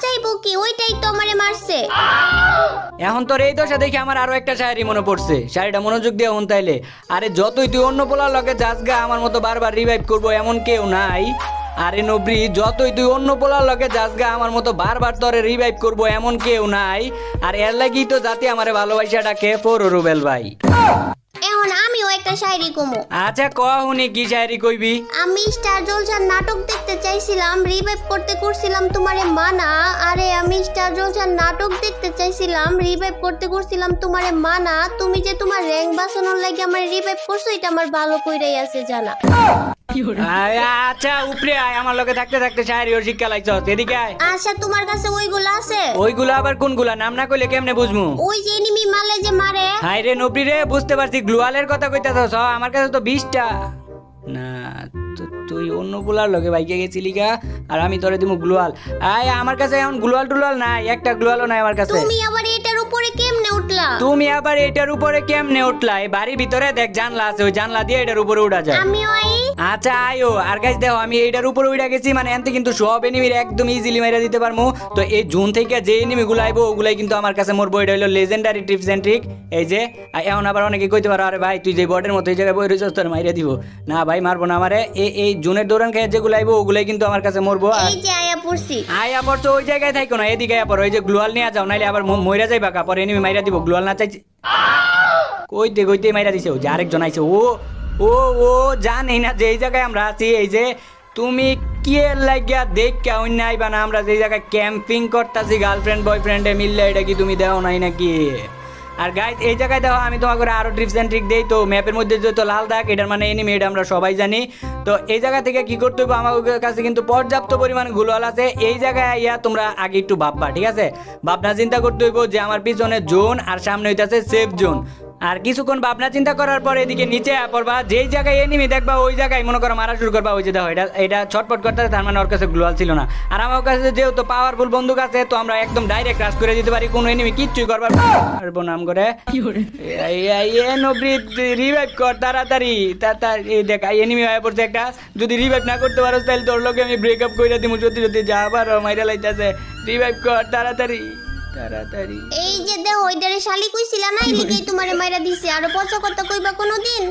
চাইবো কি ওইটাই তো আমারে মারছে। এখন তোর এই দশা দেখে আমার আরো একটা শায়রি মনে পড়ছে, শায়রিটা মনোযোগ দিয়ে হন তাইলে। আরে যতই তুই অন্য পোলার লগে যাস গা, আমার মতো বারবার রিভাইভ করবো এমন কেউ নাই। আরে নবরি, যতই তুই অন্য পোলার লগে যাস গা, আমার মতো বারবার তোরে রিভাইভ করবো এমন কেউ নাই। আর এর লাগি তো জাতি আমারে ভালোবাসা ডাকে ফোর রুবেল ভাই। এখন আমিও একটা শায়রি কমো। আচ্ছা কহুনি কি শায়রি কইবি? আমি স্টার জলসার নাটক দেখতে চাইছিলাম, রিভাইভ করতে করছিলাম তোমারে মানা। আরে আমি স্টার জলসার নাটক দেখতে চাইছিলাম, রিভাইভ করতে করছিলাম তোমারে মানা। তুমি যে তোমার র্যাঙ্ক বাঁচানোর লাগে আমার রিভাইভ করছো, এটা আমার ভালো কইরাই আছে জানা। আচ্ছা উপরে আয়, আমার লগে থাকতে থাকতে শায়রি ও শিক্ষা লাইছ। এদিকে আয়। আচ্ছা তোমার কাছে ওইগুলো আছে? ওইগুলো আবার কোনগুলা? নাম না কইলে কেমনে বুঝমু? ওই যে এনিমি মারলে যে মারে। হাই রে নবরি রে, বুঝতে পারছি গ্লুয়ালের কথা কইতাছস। আমার কাছে তো 20টা না। তুই অন্য গুলার লগে বাইকে গেছিলি গা, আর আমি তোরে দিমু গ্লুয়াল। আয় আমার কাছে এখন গ্লুয়াল টুলাল নাই, একটা গ্লুয়ালও নাই আমার কাছে। তুমি আবার এটার উপরে কেমনে উঠলা? তুমি আবার এটার উপরে কেমনে উঠলা? এই বাড়ির ভিতরে দেখ জানলা আছে, ওই জানলা দিয়ে এটার উপরে উঠা যায়। আমিও আই। আচ্ছা আয়ো। আর গাইস দেখো, আমি এইটার উপরে উঠা গেছি, মানে এনতে কিন্তু সব এনিমির একদম ইজিলি মাইরা দিতে পারমু। তো এই জোন থেকে যে এনিমিগুলো আইবো ওগুলাই কিন্তু আমার কাছে মরবো। এটা হলো লেজেন্ডারি টিপস এন্ড ট্রিক। এই যে এখন আবার অনেকে কইতে পারো, আরে ভাই তুই যে বটের মতো এই জায়গায় বই রইছস, তোর মাইরা দিব। না ভাই মারবো না আমারে। এই জোনের দৌড়ান খেয়ে যেগুলো আইবো ওগুলাই কিন্তু আমার কাছে মরবো। আর এই যে আয়া পড়ছি। আয়া পড়ছো ওই জায়গায় থাইকো না, এদিকে আয়া পড়ো। ওই যে গ্লুয়াল নিয়ে যাও, নাইলে আবার মইরা যাইবা। কাপড় এনিমি মাইরা দিব। গ্লুয়াল না চাইছি কইতে কইতে মাইরা দিছে। ও যে আরেকজন আইছে, ও ও ও জানি না যে এই জায়গায় আমরা আছি। এই যে তুমি কি এর লাগিয়া দেখা অন্য আইবা না? আমরা যে জায়গায় ক্যাম্পিং করতেছি গার্লফ্রেন্ড বয়ফ্রেন্ডে মিললে, এটা কি তুমি দেও নাই নাকি? আর গাইজ এই জায়গায় দেখো, আমি তোমাকে আরো টিপস এন্ড ট্রিক দেই। তো ম্যাপের মধ্যে যত লাল দাগ, এটার মানে এনিমি, এটা আমরা সবাই জানি। তো এই জায়গা থেকে কি করতে হবে, আমার কাছে কিন্তু পর্যাপ্ত পরিমাণ গ্লুয়াল আছে। এই জায়গায় ইয়া তোমরা আগে একটু ভাববা, ঠিক আছে? ভাবনা চিন্তা করতে হইব যে আমার পিছনে জোন আর সামনে হইতাছে সেফ জোন। আর কিছুক্ষণ ভাবনা চিন্তা করার পর এদিকে নিচে পড়বা, যেই জায়গায় এনিমি দেখবা ওই জায়গায় মনে করো মারা শুরু করবা। ওই যে দেখো এটা ছটপট করতে, তার মানে ওর কাছে গ্লুয়াল ছিল না। আর আমার কাছে যেহেতু পাওয়ারফুল বন্দুক আছে, তো আমরা একদম ডাইরেক্ট ক্রাশ করে দিতে পারি, কোনো এনিমি কিচ্ছুই করবার পারবো না। নাম করে রিভাইভ কর তাড়াতাড়ি। এই দেখ এনিমি হয়ে পড়ছে একটা। যদি রিভাইভ না করতে পারো তাহলে তোর লোকে আমি ব্রেকআপ করে দিব। যদি যদি যা আবার মাইরা লাইতাছে, রিভাইভ কর তাড়াতাড়ি তাড়াতাড়ি। এই যে দেখো ওইটারে শালি কইছিলা না, এই লিগেই তোমারে মাইরা দিছে। আর পচা কথা কইবা কোনোদিন?